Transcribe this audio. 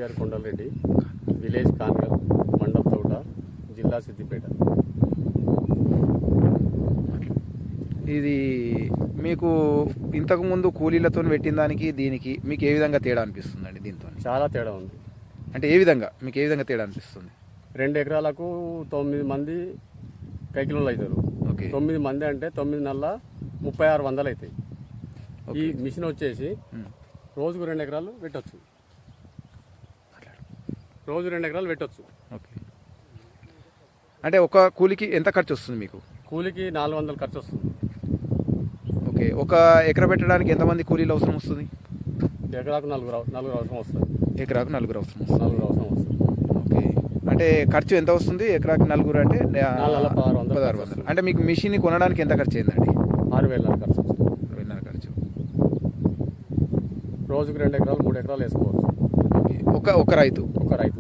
గారి కొండలరెడ్డి, విలేజ్ కాన్గల్, మండల్ తోట, జిల్లా సిద్దిపేట. ఇది మీకు ఇంతకుముందు కూలీలతో పెట్టిన దానికి దీనికి మీకు ఏ విధంగా తేడా అనిపిస్తుందండి? దీంతో చాలా తేడా ఉంది. అంటే ఏ విధంగా మీకు ఏ విధంగా తేడా అనిపిస్తుంది? 2 ఎకరాలకు 9 మంది కైకిలోళ్ళు అవుతారు. ఓకే. 9 మంది అంటే 9 నెలల 3600 అవుతాయి. ఈ మిషన్ వచ్చేసి రోజుకు 2 ఎకరాలు పెట్టచ్చు. రోజు 2 ఎకరాలు పెట్టచ్చు. ఓకే. అంటే ఒక కూలికి ఎంత ఖర్చు వస్తుంది మీకు? కూలికి 400 ఖర్చు వస్తుంది. ఓకే. ఒక ఎకరా పెట్టడానికి ఎంతమంది కూలీలు అవసరం వస్తుంది? ఎకరాకు నలుగురు అవసరం వస్తుంది. ఎకరాకు 4 అవసరం వస్తుంది. 4 అవసరం వస్తుంది. ఓకే. అంటే ఖర్చు ఎంత వస్తుంది ఎకరాకి 4 అంటే? 1600. అంటే మీకు మిషన్ కొనడానికి ఎంత ఖర్చు అయిందండి? 6000 ఖర్చు వస్తుంది. 6000 ఖర్చు. రోజుకు 2 ఎకరాలు 3 ఎకరాలు వేసుకోవచ్చు. ఓకే. ఒక రైతు ఒక రైతు